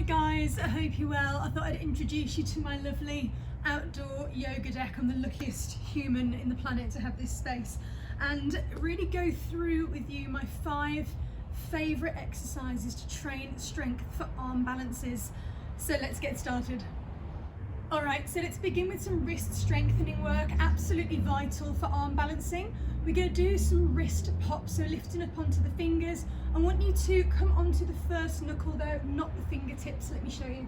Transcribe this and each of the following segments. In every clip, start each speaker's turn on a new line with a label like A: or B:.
A: guys, I hope you're well. I thought I'd introduce you to my lovely outdoor yoga deck. I'm the luckiest human in the planet to have this space, and really go through with you my 5 favourite exercises to train strength for arm balances. So let's get started. Alright, so let's begin with some wrist strengthening work, absolutely vital for arm balancing. We're going to do some wrist pops, so lifting up onto the fingers. I want you to come onto the first knuckle though, not the fingertips. Let me show you.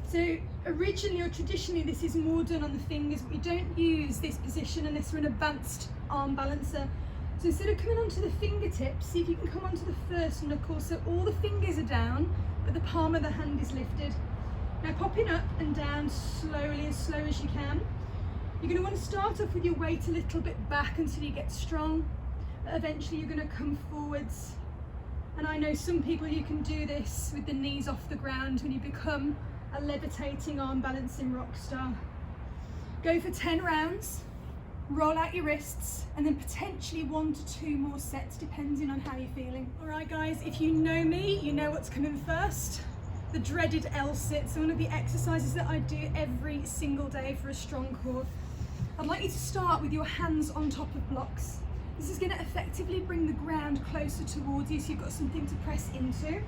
A: So originally or traditionally this is more done on the fingers, but we don't use this position unless we're an advanced arm balancer. So instead of coming onto the fingertips, see if you can come onto the first knuckle, so all the fingers are down, but the palm of the hand is lifted. Now popping up and down slowly, as slow as you can. You're going to want to start off with your weight a little bit back until you get strong. But eventually you're going to come forwards. And I know some people, you can do this with the knees off the ground when you become a levitating arm balancing rock star. Go for 10 rounds, roll out your wrists, and then potentially 1 to 2 more sets depending on how you're feeling. Alright guys, if you know me, you know what's coming first. The dreaded L-sit, so one of the exercises that I do every single day for a strong core. I'd like you to start with your hands on top of blocks. This is going to effectively bring the ground closer towards you, so you've got something to press into.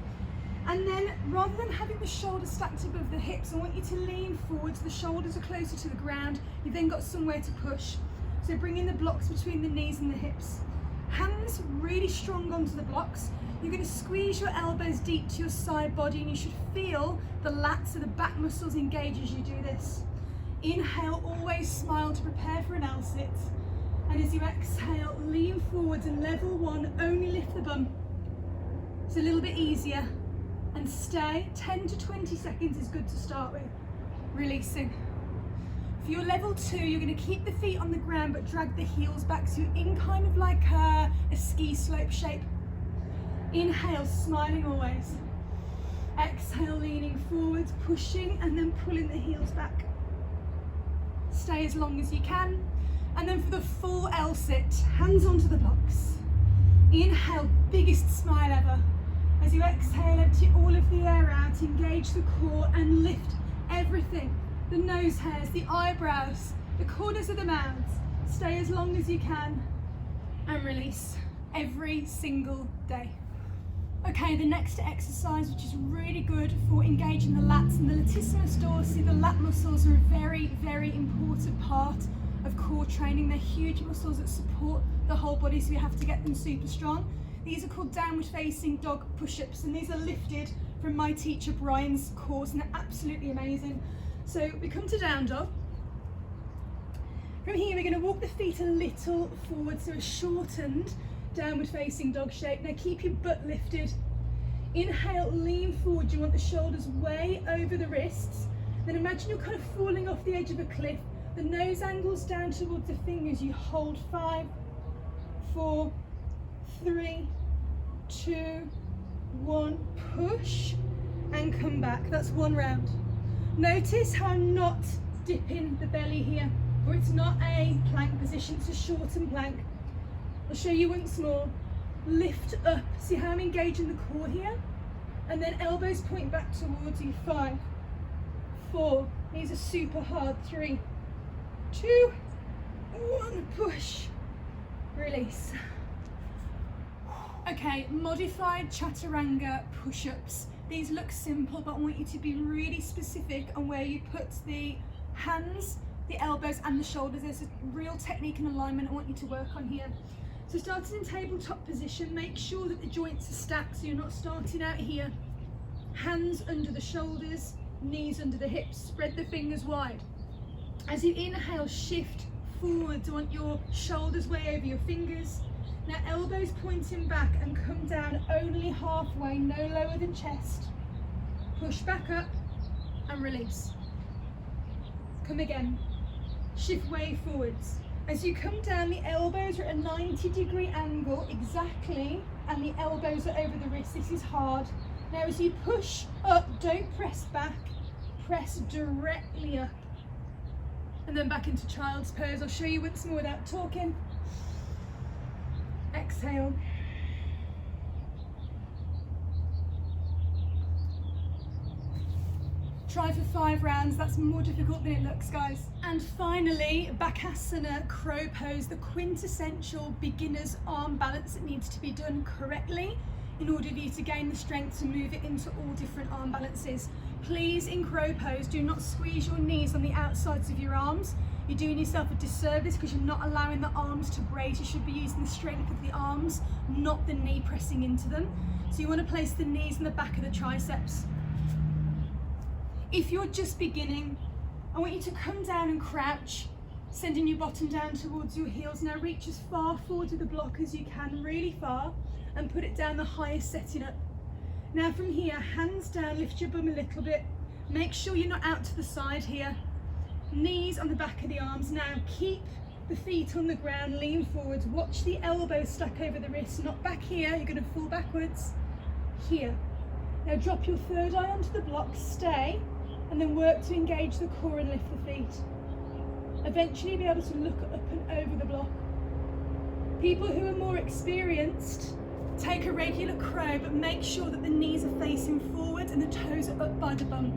A: And then rather than having the shoulders stacked above the hips, I want you to lean forward so the shoulders are closer to the ground. You've then got somewhere to push. So bringing the blocks between the knees and the hips. Hands really strong onto the blocks. You're going to squeeze your elbows deep to your side body, and you should feel the lats of the back muscles engage as you do this. Inhale, always smile to prepare for an L-sit. And as you exhale, lean forwards, and level 1, only lift the bum. It's a little bit easier. And stay. 10 to 20 seconds is good to start with. Releasing. For your level 2, you're going to keep the feet on the ground but drag the heels back, so you're in kind of like a ski slope shape. Inhale, smiling always. Exhale, leaning forwards, pushing, and then pulling the heels back. Stay as long as you can. And then for the full L-sit, hands onto the blocks. Inhale, biggest smile ever. As you exhale, empty all of the air out, engage the core and lift everything. The nose hairs, the eyebrows, the corners of the mouth. Stay as long as you can and release every single day. Okay, the next exercise, which is really good for engaging the lats and the latissimus dorsi, the lat muscles are a very, very important part of core training. They're huge muscles that support the whole body, so we have to get them super strong. These are called downward facing dog push-ups, and these are lifted from my teacher Brian's course, and they're absolutely amazing. So we come to down dog. From here, we're going to walk the feet a little forward, so a shortened downward facing dog shape. Now keep your butt lifted. Inhale, lean forward. You want the shoulders way over the wrists. Then imagine you're kind of falling off the edge of a cliff. The nose angles down towards the fingers. You hold 5, 4, 3, 2, 1. Push and come back. That's 1 round. Notice how I'm not dipping the belly here, or it's not a plank position, it's a shortened plank. I'll show you once more. Lift up. See how I'm engaging the core here? And then elbows point back towards you. 5, 4. These are super hard. 3, 2, 1. Push. Release. Okay, modified chaturanga push-ups. These look simple, but I want you to be really specific on where you put the hands, the elbows and the shoulders. There's a real technique and alignment I want you to work on here. So starting in tabletop position, make sure that the joints are stacked, so you're not starting out here. Hands under the shoulders, knees under the hips, spread the fingers wide. As you inhale, shift forwards. I want your shoulders way over your fingers. Now elbows pointing back and come down only halfway, no lower than chest. Push back up and release. Come again. Shift way forwards. As you come down, the elbows are at a 90-degree angle exactly, and the elbows are over the wrists. This is hard. Now as you push up, don't press back, press directly up. And then back into child's pose. I'll show you once more without talking. Exhale. Try for 5 rounds, that's more difficult than it looks, guys. And finally, Bakasana crow pose, the quintessential beginner's arm balance that needs to be done correctly in order for you to gain the strength to move it into all different arm balances. Please, in crow pose, do not squeeze your knees on the outsides of your arms. You're doing yourself a disservice because you're not allowing the arms to brace. You should be using the strength of the arms, not the knee pressing into them. So you want to place the knees in the back of the triceps. If you're just beginning, I want you to come down and crouch, sending your bottom down towards your heels. Now reach as far forward to the block as you can, really far, and put it down the highest setting up. Now from here, hands down, lift your bum a little bit. Make sure you're not out to the side here. Knees on the back of the arms. Now keep the feet on the ground, lean forward. Watch the elbows stack over the wrists, not back here, you're going to fall backwards. Here. Now drop your third eye onto the block, stay, and then work to engage the core and lift the feet. Eventually be able to look up and over the block. People who are more experienced take a regular crow, but make sure that the knees are facing forward and the toes are up by the bum.